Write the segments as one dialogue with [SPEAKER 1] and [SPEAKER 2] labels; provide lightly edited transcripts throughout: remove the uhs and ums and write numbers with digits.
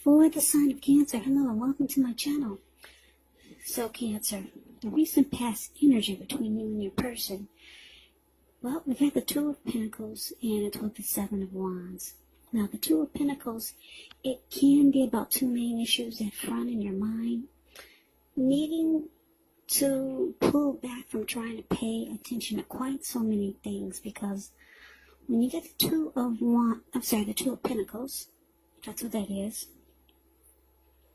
[SPEAKER 1] For the sign of Cancer, hello and welcome to my channel. So Cancer, the recent past energy between you and your person. Well, we've had the Two of Pentacles and it's with the Seven of Wands. Now the Two of Pentacles, it can be about two main issues at front in your mind. Needing to pull back from trying to pay attention to quite so many things, because when you get the Two of Pentacles, that's what that is.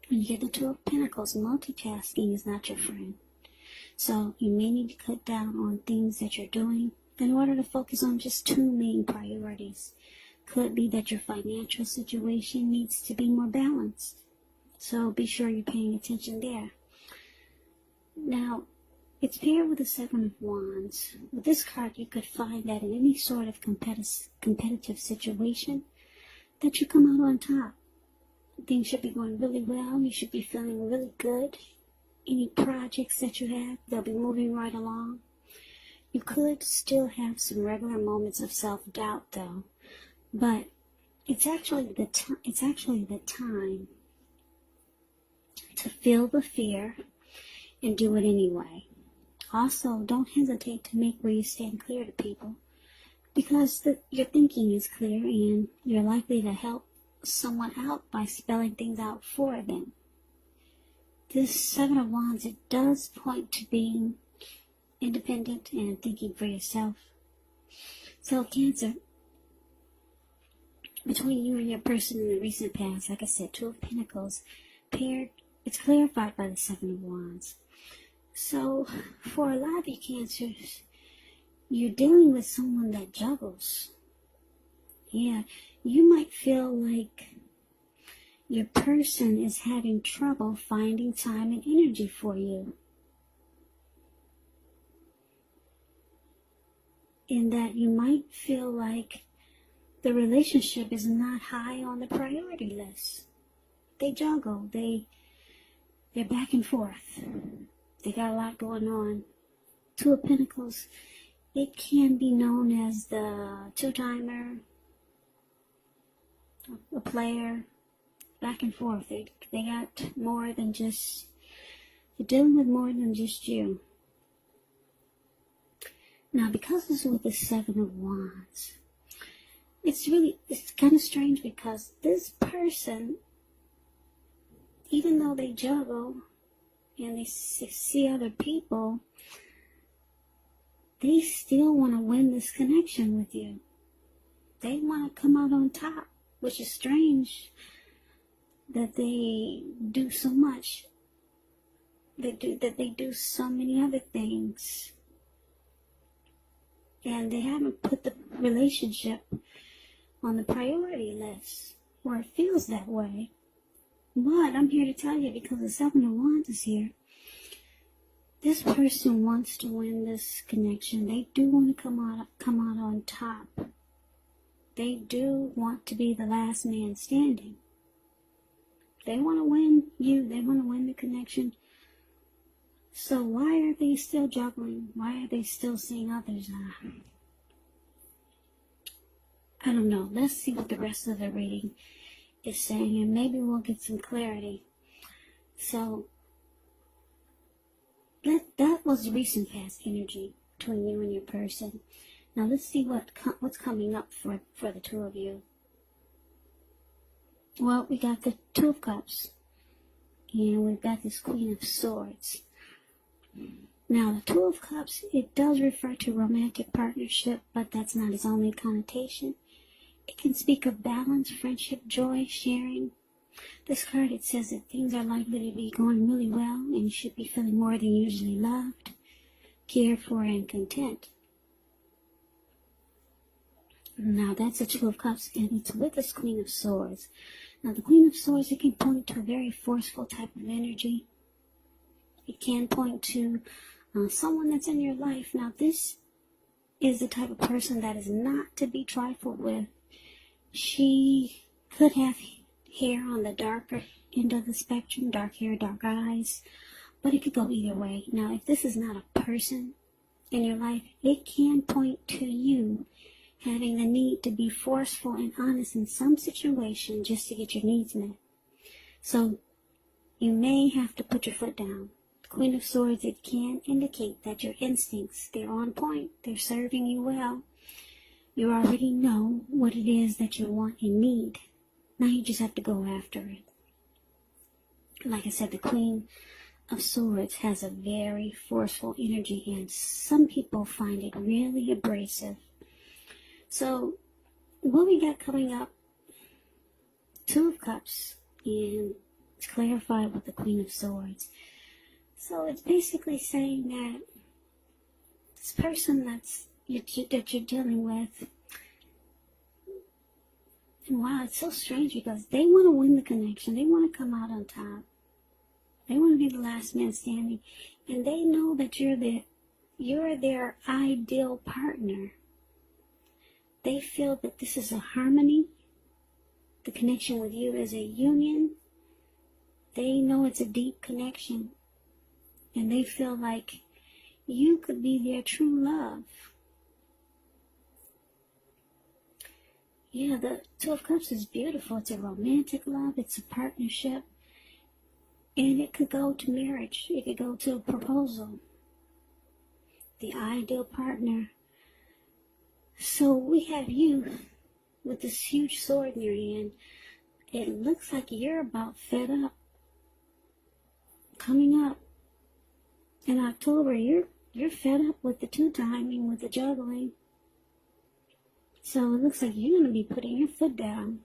[SPEAKER 1] When you get the Two of Pentacles, multitasking is not your friend. So you may need to cut down on things that you're doing in order to focus on just two main priorities. Could be that your financial situation needs to be more balanced. So be sure you're paying attention there. Now, it's paired with the Seven of Wands. With this card, you could find that in any sort of competitive situation, that you come out on top. Things should be going really well. You should be feeling really good. Any projects that you have, they'll be moving right along. You could still have some regular moments of self-doubt, though. But it's actually the time to feel the fear and do it anyway. Also, don't hesitate to make where you stand clear to people, because your thinking is clear and you're likely to help someone out by spelling things out for them. This Seven of Wands, it does point to being independent and thinking for yourself. So Cancer, between you and your person in the recent past, like I said, Two of Pentacles paired, it's clarified by the Seven of Wands. So for a lot of you Cancers, you're dealing with someone that juggles. Yeah, you might feel like your person is having trouble finding time and energy for you. In that you might feel like the relationship is not high on the priority list. They juggle, they're back and forth. They got a lot going on. Two of Pentacles, it can be known as the two-timer, a player, back and forth. They got more than just, they're dealing with more than just you. Now, because this is with the Seven of Wands, it's kind of strange, because this person, even though they juggle and they see other people, they still want to win this connection with you. They want to come out on top, which is strange that they do so much. They do so many other things. And they haven't put the relationship on the priority list, or it feels that way. But I'm here to tell you, because the Seven of Wands is here, this person wants to win this connection. They do want to come out on top. They do want to be the last man standing. They want to win you. They want to win the connection. So why are they still juggling? Why are they still seeing others? I don't know. Let's see what the rest of the reading is saying, and maybe we'll get some clarity. So that was recent past energy between you and your person. Now let's see what's coming up for the two of you. Well, we got the Two of Cups, and we've got this Queen of Swords. Now, the Two of Cups, it does refer to romantic partnership, but that's not its only connotation. It can speak of balance, friendship, joy, sharing. This card, it says that things are likely to be going really well, and you should be feeling more than usually loved, cared for, and content. Now, that's the Two of Cups, and it's with this Queen of Swords. Now, the Queen of Swords, it can point to a very forceful type of energy. It can point to someone that's in your life. Now, this is the type of person that is not to be trifled with. She could have hair on the darker end of the spectrum, dark hair, dark eyes, but it could go either way. Now, if this is not a person in your life, it can point to you having the need to be forceful and honest in some situation just to get your needs met. So you may have to put your foot down. Queen of Swords, it can indicate that your instincts, they're on point. They're serving you well. You already know what it is that you want and need. Now you just have to go after it. Like I said, the Queen of Swords has a very forceful energy, and some people find it really abrasive. So what we got coming up, Two of Cups, and it's clarified with the Queen of Swords. So it's basically saying that this person that you're dealing with, and wow, it's so strange because they want to win the connection. They want to come out on top. They want to be the last man standing, and they know that you're their ideal partner. They feel that this is a harmony. The connection with you is a union. They know it's a deep connection. And they feel like you could be their true love. Yeah, the Two of Cups is beautiful. It's a romantic love. It's a partnership. And it could go to marriage. It could go to a proposal. The ideal partner. So we have you with this huge sword in your hand. It looks like you're about fed up. Coming up in October, you're fed up with the two-timing, with the juggling. So it looks like you're going to be putting your foot down.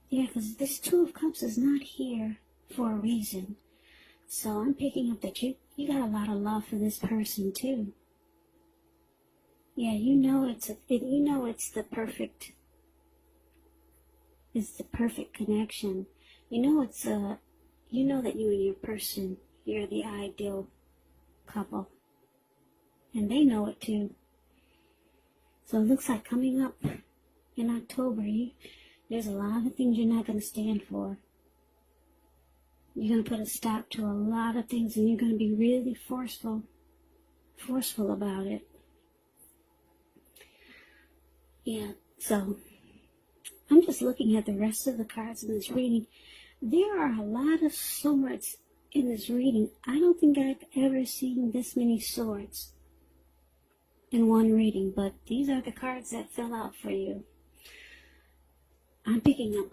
[SPEAKER 1] Yeah, because this Two of Cups is not here for a reason. So I'm picking up that you got a lot of love for this person too. Yeah, you know it's the perfect connection. You know that you and your person, you're the ideal couple. And they know it too. So it looks like coming up in October, there's a lot of things you're not going to stand for. You're going to put a stop to a lot of things, and you're going to be really forceful about it. Yeah, so I'm just looking at the rest of the cards in this reading. There are a lot of swords in this reading. I don't think I've ever seen this many swords in one reading, but these are the cards that fell out for you. I'm picking up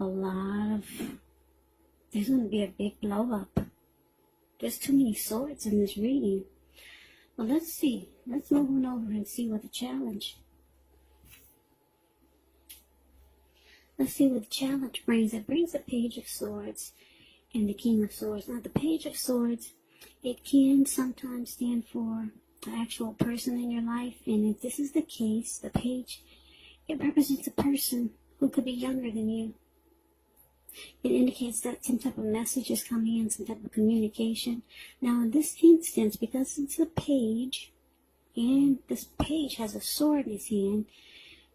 [SPEAKER 1] there's going to be a big blow up. There's too many swords in this reading. Well, let's see. Let's move on over and see what the challenge. Let's see what the challenge brings. It brings the Page of Swords and the King of Swords. Now, the Page of Swords, it can sometimes stand for the actual person in your life. And if this is the case, the Page, it represents a person who could be younger than you. It indicates that some type of message is coming in, some type of communication. Now, in this instance, because it's a page, and this page has a sword in his hand,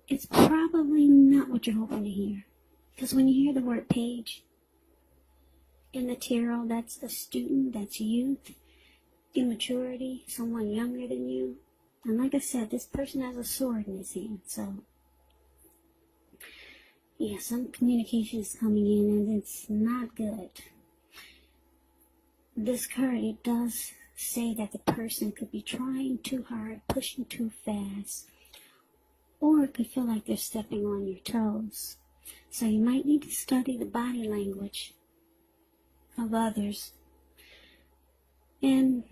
[SPEAKER 1] it's probably not what you're hoping to hear. Because when you hear the word page in the tarot, that's a student, that's youth, immaturity, someone younger than you. And like I said, this person has a sword in his hand, so yeah, some communication is coming in and it's not good. This card, it does say that the person could be trying too hard, pushing too fast, or it could feel like they're stepping on your toes. So you might need to study the body language of others and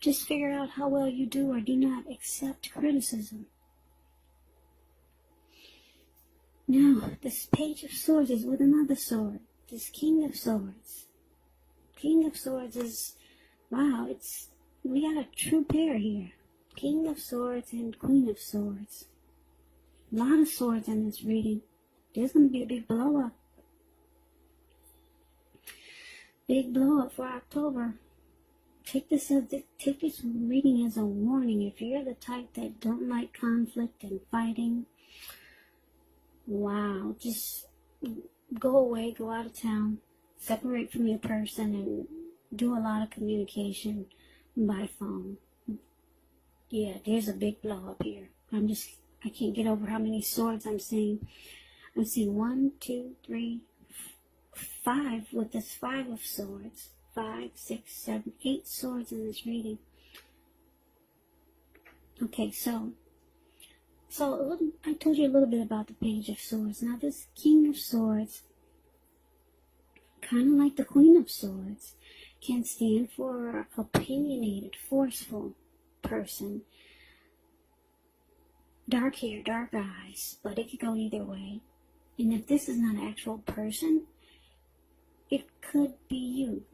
[SPEAKER 1] just figure out how well you do or do not accept criticism. Now, this Page of Swords is with another sword. This King of Swords. King of Swords is, wow, we got a true pair here. King of Swords and Queen of Swords. A lot of swords in this reading. There's going to be a big blow up. Big blow up for October. Take this reading as a warning. If you're the type that don't like conflict and fighting, wow, just go away, go out of town, separate from your person, and do a lot of communication by phone. Yeah, there's a big blow up here. I can't get over how many swords I'm seeing. I'm seeing 1, 2, 3, 5 with this 5 of swords. 5, 6, 7, 8 swords in this reading. Okay, so I told you a little bit about the Page of Swords. Now this King of Swords, kind of like the Queen of Swords, can stand for opinionated, forceful person. Dark hair, dark eyes, but it could go either way. And if this is not an actual person, it could be you,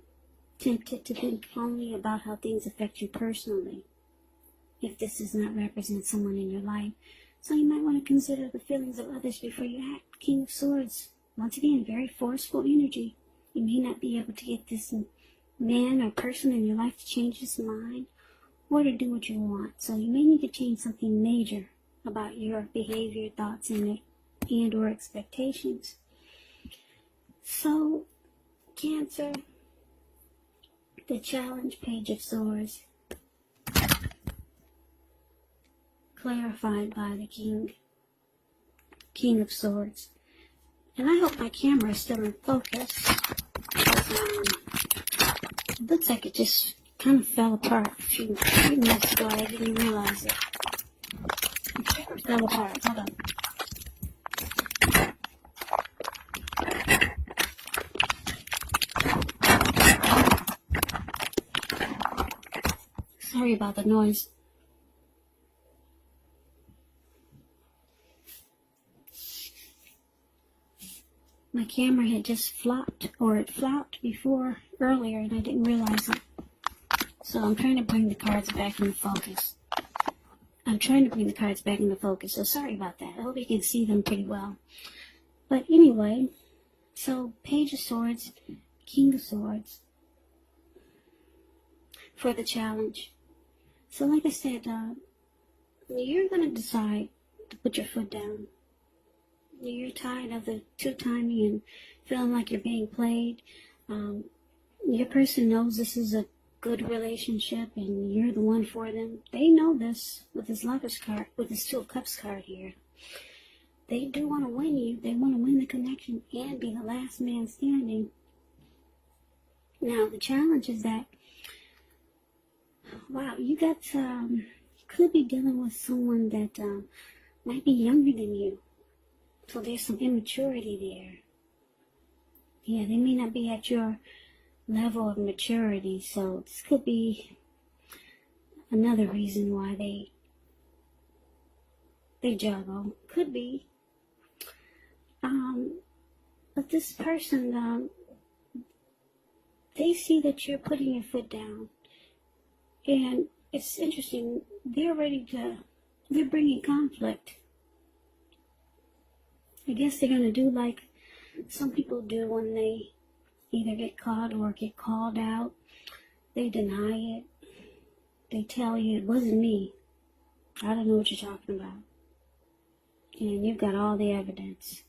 [SPEAKER 1] tempted to think only about how things affect you personally, if this does not represent someone in your life. So you might want to consider the feelings of others before you act. King of Swords, once again, very forceful energy. You may not be able to get this man or person in your life to change his mind or to do what you want. So you may need to change something major about your behavior, thoughts, and or expectations. So, Cancer, the challenge, Page of Swords, clarified by the King of Swords. And I hope my camera is still in focus. It looks like it just kind of fell apart a few minutes ago. I didn't realize it. It fell apart. Hold on. Sorry about the noise. My camera had just flopped, or it flopped before earlier, and I didn't realize it. So I'm trying to bring the cards back into focus. So sorry about that. I hope you can see them pretty well. But anyway, so Page of Swords, King of Swords, for the challenge. So like I said, you're going to decide to put your foot down. You're tired of the two-timing and feeling like you're being played. Your person knows this is a good relationship and you're the one for them. They know this with this Lover's card, with this Two of Cups card here. They do want to win you. They want to win the connection and be the last man standing. Now, the challenge is that, wow, you could be dealing with someone that might be younger than you. So there's some immaturity there. Yeah, they may not be at your level of maturity. So this could be another reason why they juggle. Could be. But this person, they see that you're putting your foot down. And it's interesting. They're bringing conflict. I guess they're going to do like some people do when they either get caught or get called out. They deny it. They tell you, it wasn't me. I don't know what you're talking about. And you've got all the evidence.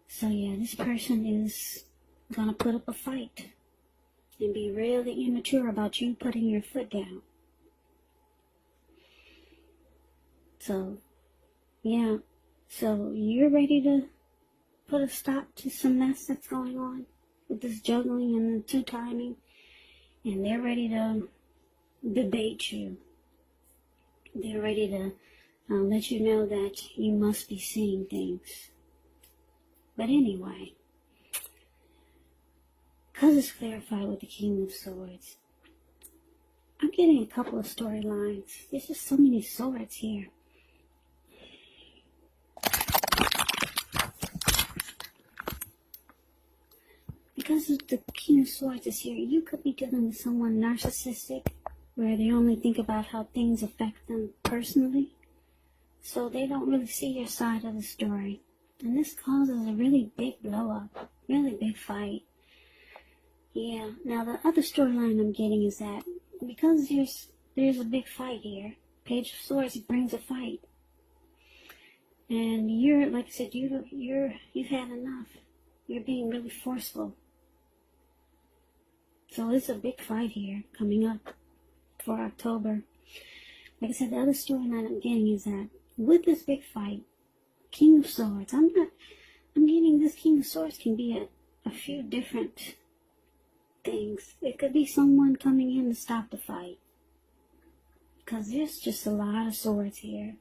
[SPEAKER 1] So yeah, this person is going to put up a fight and be really immature about you putting your foot down. So, yeah. So you're ready to put a stop to some mess that's going on with this juggling and the two-timing, and they're ready to debate you. They're ready to let you know that you must be seeing things. But anyway, because it's clarified with the King of Swords, I'm getting a couple of storylines. There's just so many swords here. Because the King of Swords is here, you could be dealing with someone narcissistic, where they only think about how things affect them personally. So they don't really see your side of the story. And this causes a really big blow up, really big fight. Yeah, now the other storyline I'm getting is that because there's a big fight here, Page of Swords brings a fight. And you're, like I said, you've had enough. You're being really forceful. So it's a big fight here coming up for October. Like I said, the other storyline I'm getting is that with this big fight, King of Swords. I'm getting this King of Swords can be a few different things. It could be someone coming in to stop the fight, because there's just a lot of swords here.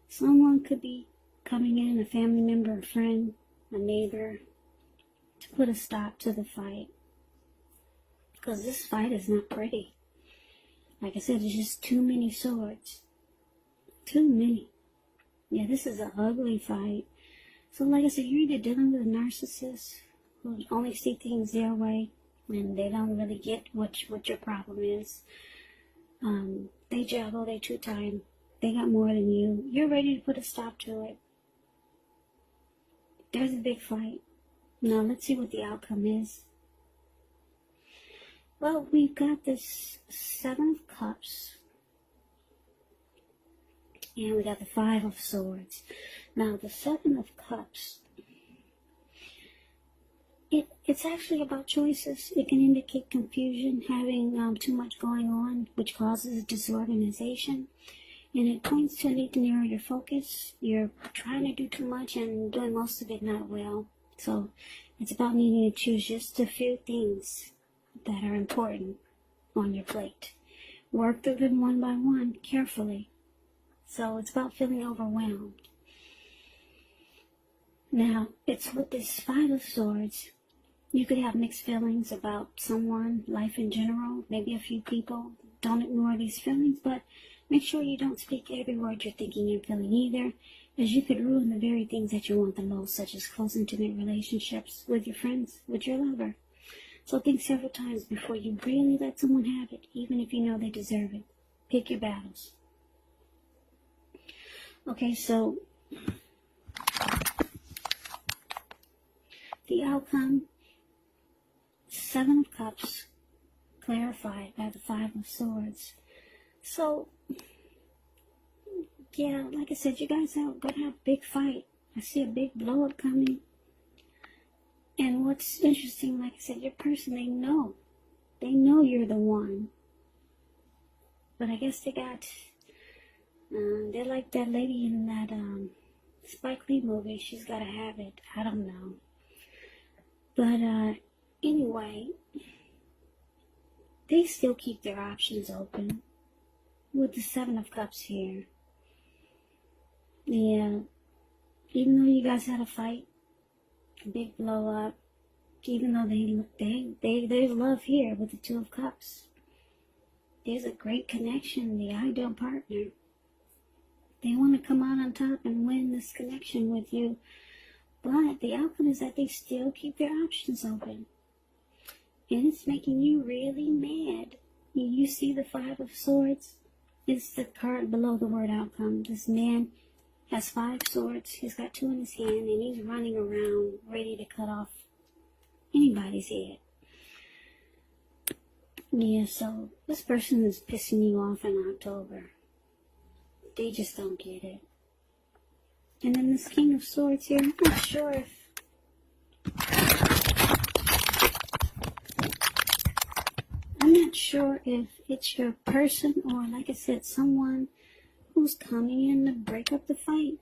[SPEAKER 1] Someone could be coming in, a family member, a friend, a neighbor, to put a stop to the fight, because this fight is not pretty. Like I said, there's just too many swords. Too many. Yeah, this is an ugly fight. So like I said, you're either dealing with a narcissist who only see things their way, and they don't really get what your problem is. They juggle, they two-time, they got more than you. You're ready to put a stop to it. There's a big fight. Now let's see what the outcome is. Well, we've got this 7 of Cups. And we got the 5 of Swords. Now the 7 of Cups, it's actually about choices. It can indicate confusion, having too much going on, which causes disorganization. And it points to a need to narrow your focus. You're trying to do too much and doing most of it not well. So it's about needing to choose just a few things that are important on your plate. Work through them one by one, carefully. So it's about feeling overwhelmed. Now, it's with this 5 of Swords. You could have mixed feelings about someone, life in general, maybe a few people. Don't ignore these feelings, but make sure you don't speak every word you're thinking and feeling either, as you could ruin the very things that you want the most, such as close, intimate relationships with your friends, with your lover. So think several times before you really let someone have it, even if you know they deserve it. Pick your battles. Okay, so the outcome, 7 of Cups, clarified by the 5 of Swords. So, yeah, like I said, you guys are going to have a big fight. I see a big blow up coming. And what's interesting, like I said, your person, they know you're the one. But I guess they got, they're like that lady in that Spike Lee movie. She's got to have it. I don't know. But anyway, they still keep their options open with the 7 of Cups here. Yeah, even though you guys had a fight, a big blow up, even though there's love here with the 2 of Cups. There's a great connection, the ideal partner. They want to come out on top and win this connection with you. But the outcome is that they still keep their options open. And it's making you really mad. You see the 5 of Swords? It's the card below the word outcome. This man has 5 swords. He's got 2 in his hand, and he's running around ready to cut off anybody's head. Yeah, so this person is pissing you off in October. They just don't get it. And then this King of Swords here, I'm not sure if it's your person or, like I said, someone who's coming in to break up the fight.